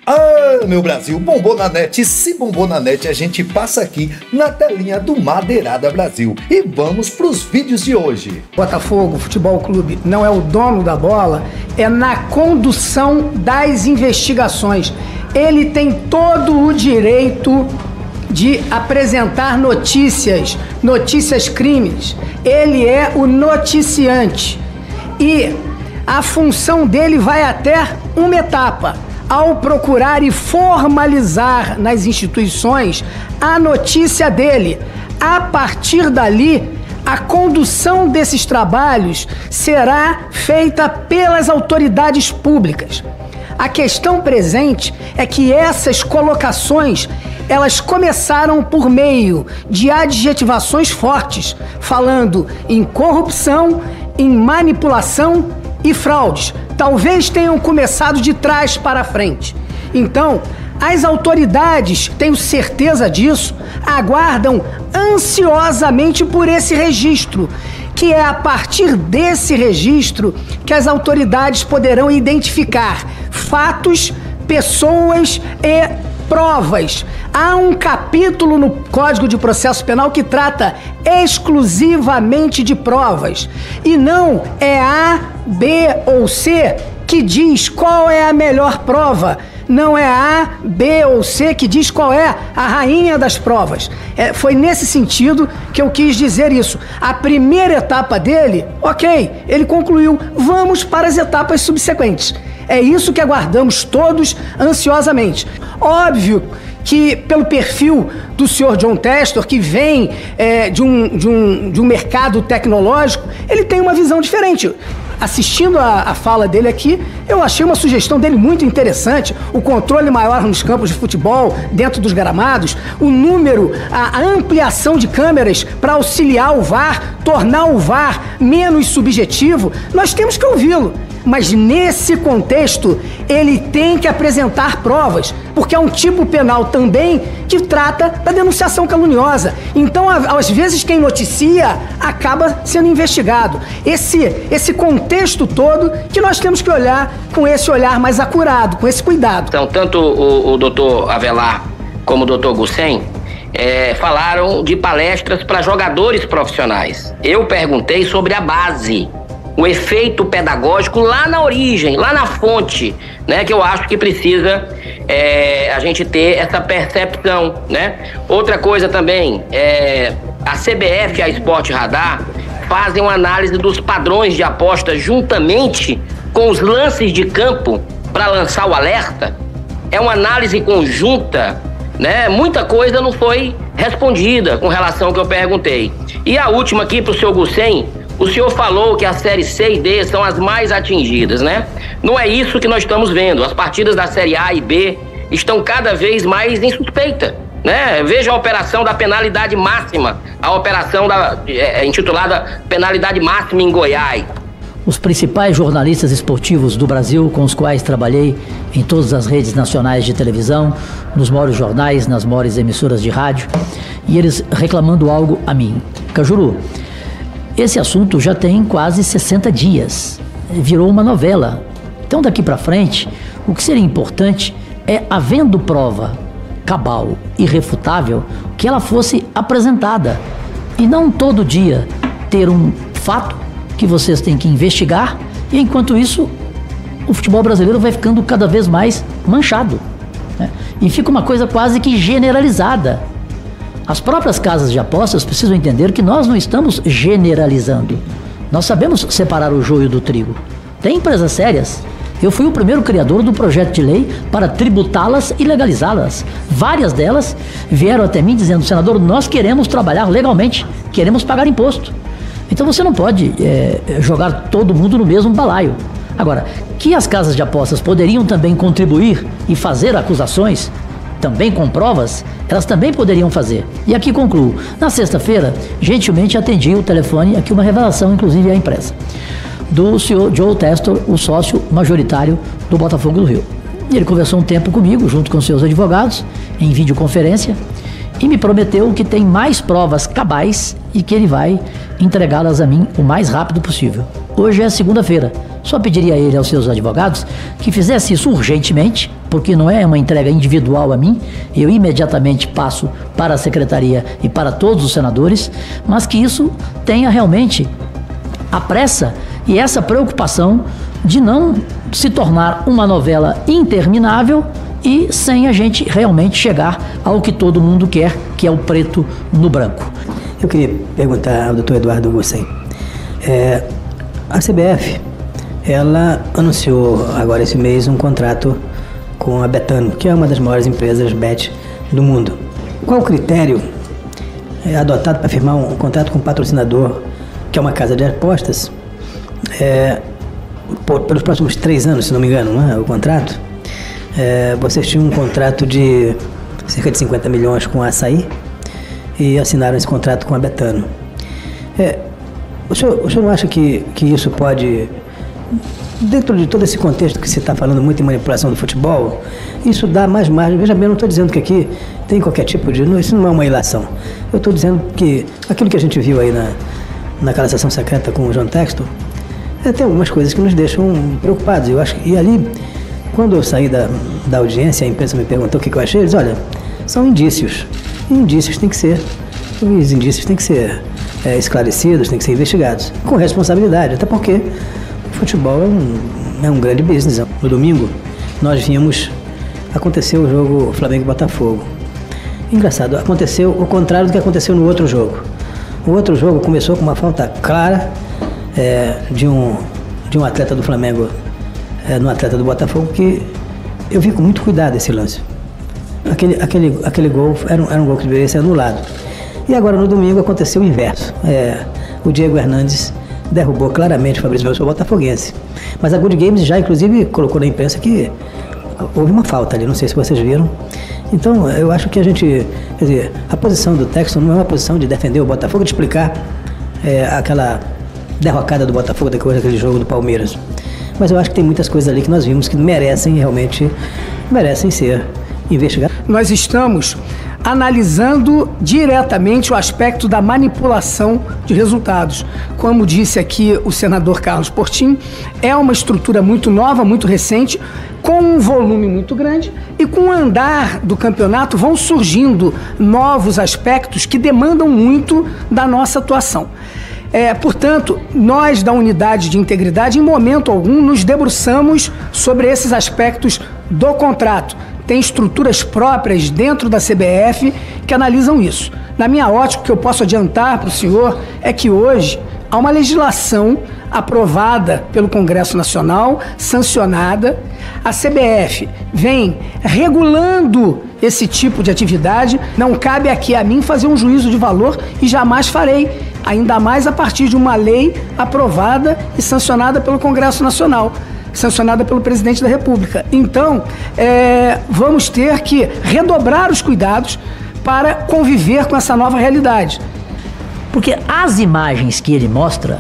Ah, meu Brasil, bombou na net. Se bombou na net, a gente passa aqui na telinha do Madeirada Brasil. E vamos pros vídeos de hoje. Botafogo Futebol Clube não é o dono da bola, é na condução das investigações. Ele tem todo o direito de apresentar notícias crimes. Ele é o noticiante. E a função dele vai até uma etapa. Ao procurar e formalizar nas instituições a notícia dele. A partir dali, a condução desses trabalhos será feita pelas autoridades públicas. A questão presente é que essas colocações, elas começaram por meio de adjetivações fortes, falando em corrupção, em manipulação e fraudes. Talvez tenham começado de trás para frente. Então, as autoridades, tenho certeza disso, aguardam ansiosamente por esse registro, que é a partir desse registro que as autoridades poderão identificar fatos, pessoas e provas. Há um capítulo no Código de Processo Penal que trata exclusivamente de provas. E não é A, B ou C que diz qual é a melhor prova. Não é A, B ou C que diz qual é a rainha das provas. Foi nesse sentido que eu quis dizer isso. A primeira etapa dele, ok, ele concluiu. Vamos para as etapas subsequentes. É isso que aguardamos todos ansiosamente. Óbvio que pelo perfil do senhor John Testa, que vem de um mercado tecnológico, ele tem uma visão diferente. Assistindo a fala dele aqui, eu achei uma sugestão dele muito interessante. O controle maior nos campos de futebol, dentro dos gramados, o número, a ampliação de câmeras para auxiliar o VAR, tornar o VAR menos subjetivo. Nós temos que ouvi-lo. Mas nesse contexto, ele tem que apresentar provas, porque é um tipo penal também que trata da denunciação caluniosa. Então, às vezes, quem noticia acaba sendo investigado. Esse contexto todo que nós temos que olhar com esse olhar mais acurado, com esse cuidado. Então, tanto o doutor Avelar como o doutor Gussen falaram de palestras para jogadores profissionais. Eu perguntei sobre a base, o efeito pedagógico lá na origem, lá na fonte, né? Que eu acho que precisa a gente ter essa percepção, né? Outra coisa também, a CBF e a Sport Radar fazem uma análise dos padrões de aposta juntamente com os lances de campo para lançar o alerta. É uma análise conjunta, né? Muita coisa não foi respondida com relação ao que eu perguntei. E a última aqui para o senhor Gussen. O senhor falou que a Série C e D são as mais atingidas, né? Não é isso que nós estamos vendo. As partidas da Série A e B estão cada vez mais em suspeita, né? Veja a operação da penalidade máxima, a operação intitulada penalidade máxima em Goiás. Os principais jornalistas esportivos do Brasil, com os quais trabalhei em todas as redes nacionais de televisão, nos maiores jornais, nas maiores emissoras de rádio, e eles reclamando algo a mim. Cajuru, esse assunto já tem quase 60 dias, virou uma novela. Então daqui para frente, o que seria importante é, havendo prova cabal, irrefutável, que ela fosse apresentada. E não todo dia ter um fato que vocês têm que investigar, e enquanto isso, o futebol brasileiro vai ficando cada vez mais manchado, né? E fica uma coisa quase que generalizada. As próprias casas de apostas precisam entender que nós não estamos generalizando. Nós sabemos separar o joio do trigo. Tem empresas sérias. Eu fui o primeiro criador do projeto de lei para tributá-las e legalizá-las. Várias delas vieram até mim dizendo: senador, nós queremos trabalhar legalmente, queremos pagar imposto. Então você não pode jogar todo mundo no mesmo balaio. Agora, que as casas de apostas poderiam também contribuir e fazer acusações, também com provas, elas também poderiam fazer. E aqui concluo. Na sexta-feira, gentilmente atendi o telefone, aqui uma revelação, inclusive à imprensa, do senhor Joe Testa, o sócio majoritário do Botafogo do Rio. Ele conversou um tempo comigo, junto com seus advogados, em videoconferência, e me prometeu que tem mais provas cabais e que ele vai entregá-las a mim o mais rápido possível. Hoje é segunda-feira. Só pediria a ele, aos seus advogados, que fizesse isso urgentemente, porque não é uma entrega individual a mim, eu imediatamente passo para a secretaria e para todos os senadores, mas que isso tenha realmente a pressa e essa preocupação de não se tornar uma novela interminável e sem a gente realmente chegar ao que todo mundo quer, que é o preto no branco. Eu queria perguntar ao doutor Eduardo Gussem. A CBF, ela anunciou agora esse mês um contrato com a Betano, que é uma das maiores empresas bet do mundo. Qual o critério adotado para firmar um contrato com um patrocinador, que é uma casa de apostas, pelos próximos 3 anos, se não me engano, não é? O contrato? Vocês tinham um contrato de cerca de 50 milhões com a Açaí e assinaram esse contrato com a Betano. O senhor não acha que isso pode, dentro de todo esse contexto que você está falando muito em manipulação do futebol, isso dá mais margem? Veja bem, eu não estou dizendo que aqui tem qualquer tipo de... Isso não é uma ilação. Eu estou dizendo que aquilo que a gente viu aí naquela sessão secreta com o João Textor, tem algumas coisas que nos deixam preocupados. Eu acho, e ali, quando eu saí da audiência, a imprensa me perguntou o que eu achei, eles, olha, são indícios. E indícios têm que ser... Os indícios têm que ser esclarecidos, têm que ser investigados, com responsabilidade, até porque o futebol é um grande business. No domingo, nós vimos acontecer o jogo Flamengo e Botafogo. Engraçado, aconteceu o contrário do que aconteceu no outro jogo. O outro jogo começou com uma falta clara de um atleta do Flamengo no atleta do Botafogo, que eu vi com muito cuidado esse lance. Aquele gol era um gol que deveria ser anulado. E agora no domingo aconteceu o inverso. O Diego Hernandes derrubou claramente o Fabrício Velho, botafoguense. Mas a Good Games já inclusive colocou na imprensa que houve uma falta ali, não sei se vocês viram. Então eu acho que a posição do Textor não é uma posição de defender o Botafogo, de explicar aquela derrocada do Botafogo depois daquele jogo do Palmeiras. Mas eu acho que tem muitas coisas ali que nós vimos que merecem ser investigadas. Nós estamos analisando diretamente o aspecto da manipulação de resultados. Como disse aqui o senador Carlos Portinho, é uma estrutura muito nova, muito recente, com um volume muito grande, e com o andar do campeonato vão surgindo novos aspectos que demandam muito da nossa atuação. Portanto, nós da Unidade de Integridade, em momento algum, nos debruçamos sobre esses aspectos do contrato. Tem estruturas próprias dentro da CBF que analisam isso. Na minha ótica, o que eu posso adiantar para o senhor é que hoje há uma legislação aprovada pelo Congresso Nacional, sancionada. A CBF vem regulando esse tipo de atividade. Não cabe aqui a mim fazer um juízo de valor e jamais farei, ainda mais a partir de uma lei aprovada e sancionada pelo Congresso Nacional, sancionada pelo presidente da República. Então, vamos ter que redobrar os cuidados para conviver com essa nova realidade. Porque as imagens que ele mostra,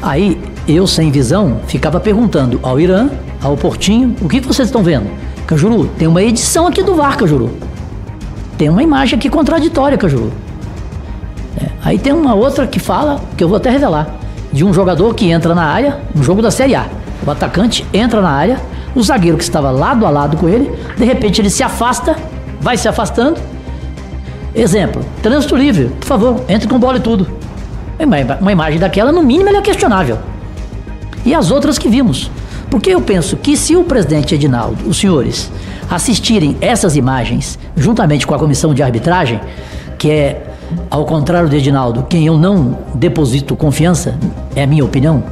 aí eu, sem visão, ficava perguntando ao Irã, ao Portinho, o que vocês estão vendo? Cajuru, tem uma edição aqui do VAR, Cajuru. Tem uma imagem aqui contraditória, Cajuru. Aí tem uma outra que fala, que eu vou até revelar, de um jogador que entra na área, um jogo da Série A. O atacante entra na área, o zagueiro que estava lado a lado com ele, de repente ele se afasta, vai se afastando. Exemplo, trânsito livre, por favor, entre com bola e tudo. Uma imagem daquela, no mínimo, ela é questionável. E as outras que vimos. Porque eu penso que se o presidente Edinaldo, os senhores, assistirem essas imagens, juntamente com a comissão de arbitragem, que é, ao contrário de Edinaldo, quem eu não deposito confiança, é a minha opinião,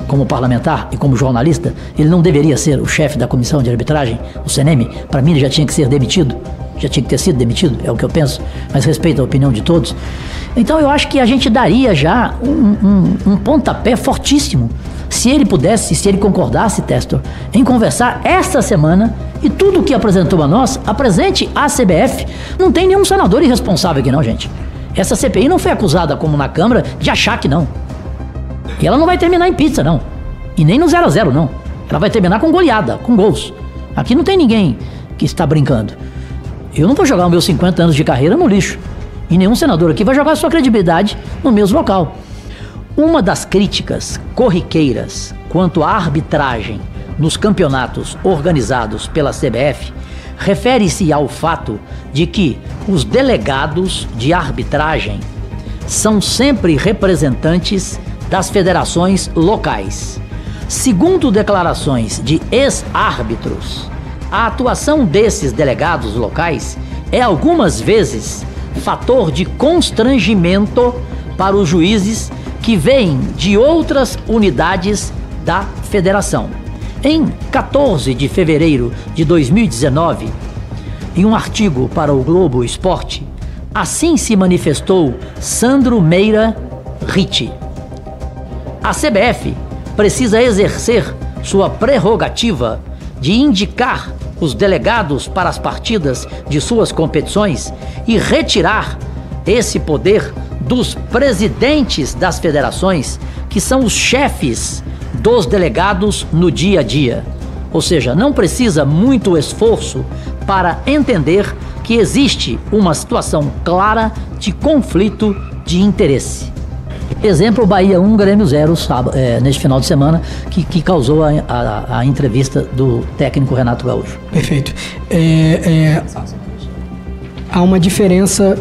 como parlamentar e como jornalista, ele não deveria ser o chefe da comissão de arbitragem, o CNM. Para mim ele já tinha que ser demitido, já tinha que ter sido demitido, é o que eu penso, mas respeito a opinião de todos. Então eu acho que a gente daria já um pontapé fortíssimo, se ele pudesse, se ele concordasse, Textor, em conversar esta semana, e tudo o que apresentou a nós, apresente à CBF. Não tem nenhum senador irresponsável aqui não, gente. Essa CPI não foi acusada, como na Câmara, de achar que não. E ela não vai terminar em pizza, não. E nem no 0-0, não. Ela vai terminar com goleada, com gols. Aqui não tem ninguém que está brincando. Eu não vou jogar os meus 50 anos de carreira no lixo. E nenhum senador aqui vai jogar sua credibilidade no mesmo local. Uma das críticas corriqueiras quanto à arbitragem nos campeonatos organizados pela CBF refere-se ao fato de que os delegados de arbitragem são sempre representantes das federações locais. Segundo declarações de ex-árbitros, a atuação desses delegados locais é algumas vezes fator de constrangimento para os juízes que vêm de outras unidades da federação. Em 14 de fevereiro de 2019, em um artigo para o Globo Esporte, assim se manifestou Sandro Meira Ricci. A CBF precisa exercer sua prerrogativa de indicar os delegados para as partidas de suas competições e retirar esse poder dos presidentes das federações, que são os chefes dos delegados no dia a dia. Ou seja, não precisa muito esforço para entender que existe uma situação clara de conflito de interesse. Exemplo, Bahia 1, Grêmio 0, neste final de semana, que causou a entrevista do técnico Renato Gaúcho. Perfeito. Há uma diferença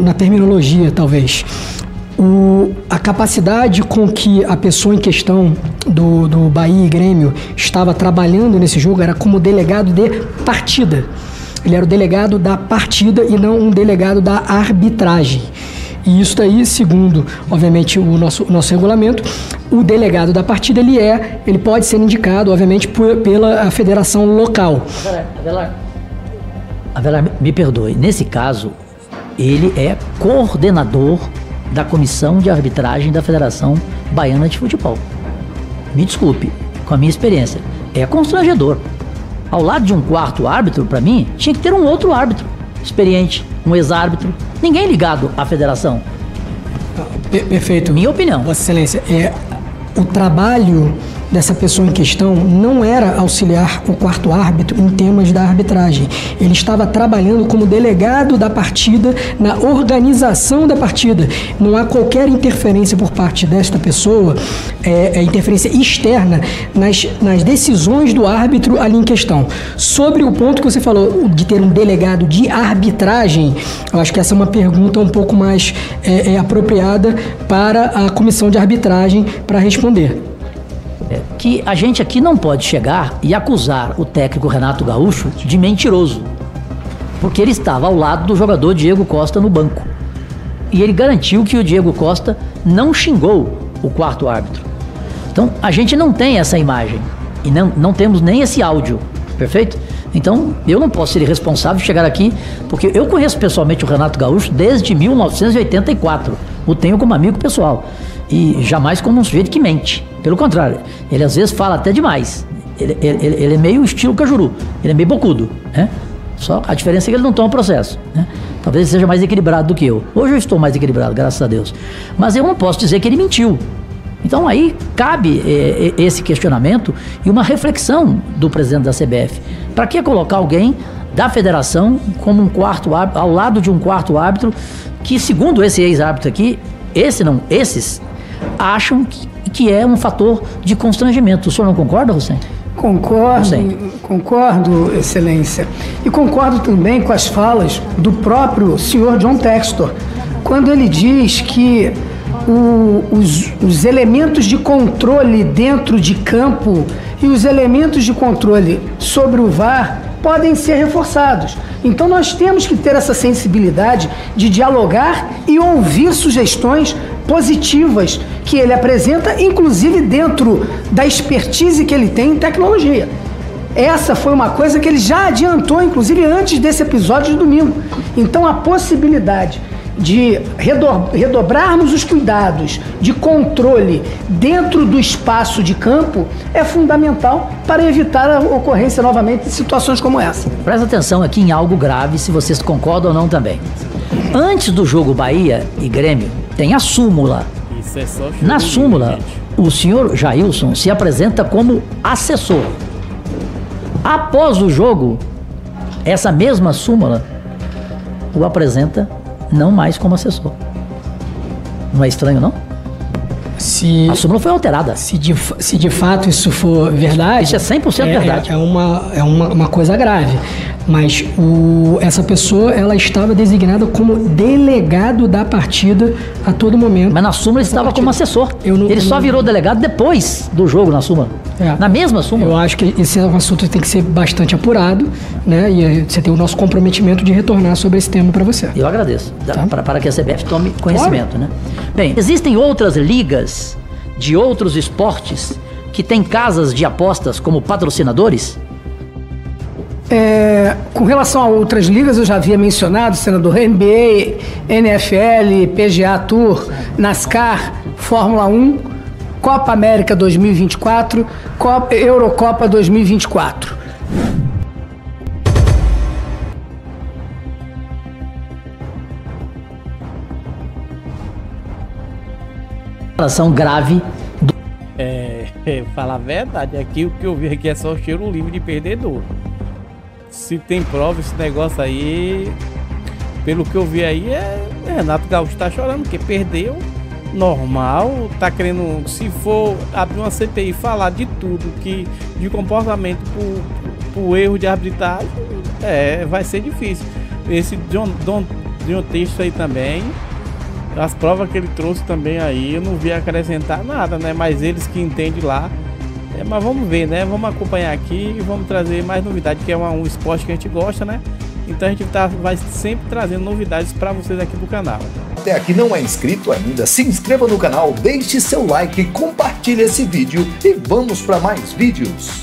na terminologia, talvez. A capacidade com que a pessoa em questão do Bahia e Grêmio estava trabalhando nesse jogo era como delegado de partida. Ele era o delegado da partida e não um delegado da arbitragem. E isso daí, segundo, obviamente, o nosso regulamento, o delegado da partida, ele pode ser indicado, obviamente, pela federação local. Avelar, me perdoe, nesse caso, ele é coordenador da comissão de arbitragem da Federação Baiana de Futebol. Me desculpe, com a minha experiência, é constrangedor. Ao lado de um quarto árbitro, para mim, tinha que ter um outro árbitro experiente, um ex-árbitro, ninguém ligado à federação. Perfeito. Minha opinião. Vossa Excelência, o trabalho dessa pessoa em questão não era auxiliar o quarto árbitro em temas da arbitragem. Ele estava trabalhando como delegado da partida na organização da partida. Não há qualquer interferência por parte desta pessoa, interferência externa nas decisões do árbitro ali em questão. Sobre o ponto que você falou de ter um delegado de arbitragem, eu acho que essa é uma pergunta um pouco mais apropriada para a comissão de arbitragem para responder. Que a gente aqui não pode chegar e acusar o técnico Renato Gaúcho de mentiroso, porque ele estava ao lado do jogador Diego Costa no banco e ele garantiu que o Diego Costa não xingou o quarto árbitro. Então a gente não tem essa imagem e não temos nem esse áudio, perfeito? Então eu não posso ser responsável de chegar aqui, porque eu conheço pessoalmente o Renato Gaúcho desde 1984, o tenho como amigo pessoal e jamais como um sujeito que mente. Pelo contrário, ele às vezes fala até demais. Ele é meio estilo Cajuru, ele é meio bocudo, né? Só a diferença é que ele não toma processo, né? Talvez ele seja mais equilibrado do que eu. Hoje eu estou mais equilibrado, graças a Deus. Mas eu não posso dizer que ele mentiu. Então aí cabe esse questionamento e uma reflexão do presidente da CBF. Para que colocar alguém da federação como um quarto árbitro, ao lado de um quarto árbitro, que segundo esse ex-árbitro aqui, esses acham que é um fator de constrangimento. O senhor não concorda, Hussein? Concordo, Excelência. E concordo também com as falas do próprio senhor John Textor, quando ele diz que os elementos de controle dentro de campo e os elementos de controle sobre o VAR podem ser reforçados. Então nós temos que ter essa sensibilidade de dialogar e ouvir sugestões positivas que ele apresenta, inclusive dentro da expertise que ele tem em tecnologia. Essa foi uma coisa que ele já adiantou, inclusive antes desse episódio de domingo. Então a possibilidade de redobrarmos os cuidados de controle dentro do espaço de campo é fundamental para evitar a ocorrência novamente de situações como essa. Presta atenção aqui em algo grave, se vocês concordam ou não também. Antes do jogo Bahia e Grêmio, tem a súmula. Na súmula, o senhor Jailson se apresenta como assessor. Após o jogo, essa mesma súmula o apresenta não mais como assessor. Não é estranho, não? A súmula foi alterada. Se de fato isso for verdade... Isso é 100% verdade. É uma coisa grave. Mas essa pessoa, ela estava designada como delegado da partida a todo momento. Mas na súmula ele estava como assessor. Ele só virou delegado depois do jogo na súmula. Na mesma súmula. Eu acho que esse é um assunto que tem que ser bastante apurado, né? E você tem o nosso comprometimento de retornar sobre esse tema para você. Eu agradeço. Para que a CBF tome conhecimento, né? Bem, existem outras ligas de outros esportes que têm casas de apostas como patrocinadores? Com relação a outras ligas, eu já havia mencionado, senador, NBA, NFL, PGA Tour, NASCAR, Fórmula 1, Copa América 2024, Eurocopa 2024. Relação grave. Falar a verdade, aqui o que eu vi aqui é só o cheiro livre de perdedor. Se tem prova esse negócio aí, pelo que eu vi aí, Renato Gaúcho tá chorando, porque perdeu, normal, tá querendo, se for abrir uma CPI e falar de tudo, de comportamento por erro de arbitragem, vai ser difícil. Esse John Texto aí também, as provas que ele trouxe também aí, eu não vi acrescentar nada, né? Mas eles que entendem lá. Mas vamos ver, né? Vamos acompanhar aqui e vamos trazer mais novidades, que é um esporte que a gente gosta, né? Então a gente vai sempre trazendo novidades para vocês aqui do canal. Até aqui não é inscrito ainda? Se inscreva no canal, deixe seu like, compartilhe esse vídeo e vamos para mais vídeos.